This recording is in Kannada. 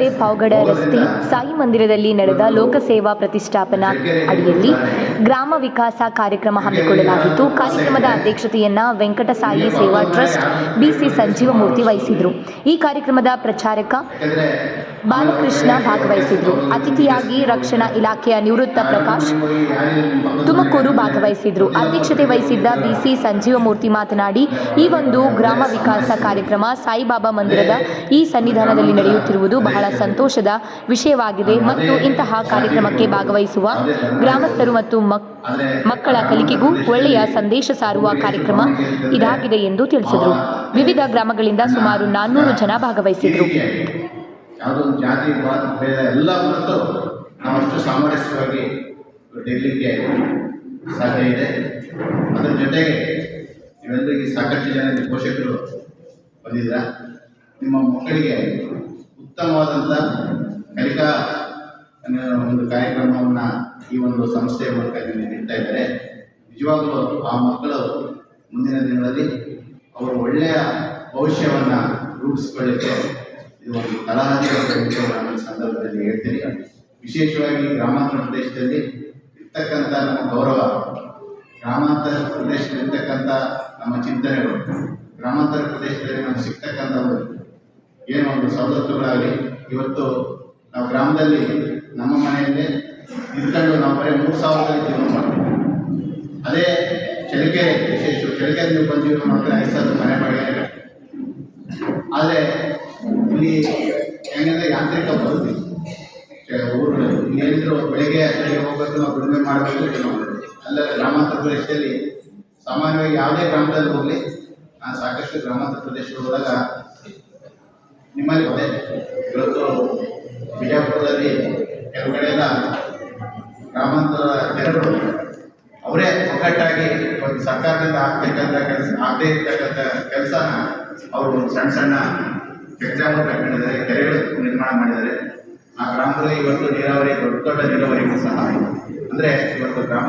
ಹೊಸಪೇಟೆ ಪಾವಗಡ ರಸ್ತೆ ಸಾಯಿ ಮಂದಿರದಲ್ಲಿ ನಡೆದ ಲೋಕಸೇವಾ ಪ್ರತಿಷ್ಠಾಪನಾ ಅಡಿಯಲ್ಲಿ ಗ್ರಾಮ ವಿಕಾಸ ಕಾರ್ಯಕ್ರಮ ಹಮ್ಮಿಕೊಳ್ಳಲಾಗಿತ್ತು. ಕಾರ್ಯಕ್ರಮದ ಅಧ್ಯಕ್ಷತೆಯನ್ನ ವೆಂಕಟಸಾಯಿ ಸೇವಾ ಟ್ರಸ್ಟ್ ಬಿಸಿ ಸಂಜೀವಮೂರ್ತಿ ವಹಿಸಿದ್ರು. ಈ ಕಾರ್ಯಕ್ರಮದ ಪ್ರಚಾರಕ ಬಾಲಕೃಷ್ಣ ಭಾಗವಹಿಸಿದ್ರು. ಅತಿಥಿಯಾಗಿ ರಕ್ಷಣಾ ಇಲಾಖೆಯ ನಿವೃತ್ತ ಪ್ರಕಾಶ್ ತುಮಕೂರು ಭಾಗವಹಿಸಿದ್ರು. ಅಧ್ಯಕ್ಷತೆ ವಹಿಸಿದ್ದ ಬಿಸಿ ಸಂಜೀವಮೂರ್ತಿ ಮಾತನಾಡಿ, ಈ ಒಂದು ಗ್ರಾಮ ವಿಕಾಸ ಕಾರ್ಯಕ್ರಮ ಸಾಯಿಬಾಬಾ ಮಂದಿರದ ಈ ಸನ್ನಿಧಾನದಲ್ಲಿ ನಡೆಯುತ್ತಿರುವುದು ಬಹಳ ಸಂತೋಷದ ವಿಷಯವಾಗಿದೆ ಮತ್ತು ಇಂತಹ ಕಾರ್ಯಕ್ರಮಕ್ಕೆ ಭಾಗವಹಿಸುವ ಗ್ರಾಮಸ್ಥರು ಮತ್ತು ಮಕ್ಕಳ ಕಲಿಕೆಗೂ ಒಳ್ಳೆಯ ಸಂದೇಶ ಸಾರುವ ಕಾರ್ಯಕ್ರಮ ಇದಾಗಿದೆ ಎಂದು ತಿಳಿಸಿದರು. ವಿವಿಧ ಗ್ರಾಮಗಳಿಂದ ಸುಮಾರು 400 ಜನ ಭಾಗವಹಿಸಿದರು. ಯಾವುದೊಂದು ಜಾತಿ ಭೇದ ಎಲ್ಲ ಹೊರತು ನಾವಷ್ಟು ಸಾಮರಸ್ಯವಾಗಿ ಇರಲಿಕ್ಕೆ ಸಾಧ್ಯ ಇದೆ. ಅದರ ಜೊತೆಗೆ ನೀವೆಲ್ಲರಿಗೆ ಸಾಕಷ್ಟು ಜನ ಪೋಷಕರು ಬಂದಿದ್ದೀರಾ. ನಿಮ್ಮ ಮಕ್ಕಳಿಗೆ ಉತ್ತಮವಾದಂಥ ಕಲಿಕಾ ಒಂದು ಕಾರ್ಯಕ್ರಮವನ್ನು ಈ ಒಂದು ಸಂಸ್ಥೆಯ ಮೂಲಕ ನೀಡ್ತಾ ಇದ್ದಾರೆ. ನಿಜವಾಗಲೂ ಆ ಮಕ್ಕಳು ಮುಂದಿನ ದಿನಗಳಲ್ಲಿ ಅವರು ಒಳ್ಳೆಯ ಭವಿಷ್ಯವನ್ನು ರೂಪಿಸಿಕೊಳ್ಳಿಕ್ಕೆ ಇದು ಒಂದು ತಳಹದಿ ನಾನು ಈ ಸಂದರ್ಭದಲ್ಲಿ ಹೇಳ್ತೀನಿ. ವಿಶೇಷವಾಗಿ ಗ್ರಾಮಾಂತರ ಪ್ರದೇಶದಲ್ಲಿ ಇರ್ತಕ್ಕಂಥ ನಮ್ಮ ಗೌರವ, ಗ್ರಾಮಾಂತರ ಪ್ರದೇಶದಲ್ಲಿರ್ತಕ್ಕಂಥ ನಮ್ಮ ಚಿಂತನೆಗಳು, ಗ್ರಾಮಾಂತರ ಪ್ರದೇಶದಲ್ಲಿ ನಮ್ಗೆ ಸಿಗ್ತಕ್ಕಂಥ ಏನೋ ಒಂದು ಸವಲತ್ತುಗಳಾಗಲಿ, ಇವತ್ತು ನಾವು ಗ್ರಾಮದಲ್ಲಿ ನಮ್ಮ ಮನೆಯಲ್ಲೇ ಇದ್ಕೊಂಡು ನಾವು ಬರೀ 3,000 ಜೀವನ ಮಾಡ್ತೀವಿ. ಅದೇ ಚಳಿಕೆರೆ ವಿಶೇಷ ಚಳಿಕೆರೆ ನೀವು ಬಂದು ಜೀವನ ಮಾಡಿದ್ರೆ 5,000 ಮನೆ ಮಾಡಿದ್ದಾರೆ. ಆದರೆ ಇಲ್ಲಿ ಹೆಂಗಂದ್ರೆ ಯಾಂತ್ರಿಕ ಬದುಕು ಊರುಗಳು ಇಲ್ಲಿ ಏನಿದ್ರು ಬೆಳಿಗ್ಗೆ ಅಷ್ಟೇ ಹೋಗ್ಬೇಕು, ನಾವು ದುಡಿಮೆ ಮಾಡಬೇಕು. ಅಲ್ಲ ಗ್ರಾಮಾಂತರ ಪ್ರದೇಶದಲ್ಲಿ ಸಾಮಾನ್ಯವಾಗಿ ಯಾವುದೇ ಗ್ರಾಮದಲ್ಲಿ ಹೋಗಲಿ, ನಾನು ಸಾಕಷ್ಟು ಗ್ರಾಮಾಂತರ ಪ್ರದೇಶಗಳು ಹೋದಾಗ ನಿಮ್ಮಲ್ಲಿ ಇದೆ. ಇವತ್ತು ಬಿಜಾಪುರದಲ್ಲಿ ಕೆಲವು ಕಡೆ ಎಲ್ಲ ಗ್ರಾಮಾಂತರ ಜನರು ಅವರೇ ಒಗ್ಗಟ್ಟಾಗಿ ಒಂದು ಸರ್ಕಾರದಿಂದ ಆಗದೇ ಇರ್ತಕ್ಕಂಥ ಕೆಲಸನ ಅವರು ಒಂದು ಸಣ್ಣ ಸಣ್ಣ ಎಕ್ಸಾಂಪಲ್ ಕಟ್ಟಿದ್ದಾರೆ, ಕೆರೆಗಳು ನಿರ್ಮಾಣ ಮಾಡಿದ್ದಾರೆ. ಆ ಗ್ರಾಮದಲ್ಲಿ ಇವತ್ತು ನೀರಾವರಿ ದೊಡ್ಡ ನೀರಾವರಿಗೂ ಸಹ ಅಂದರೆ ಇವತ್ತು ಗ್ರಾಮ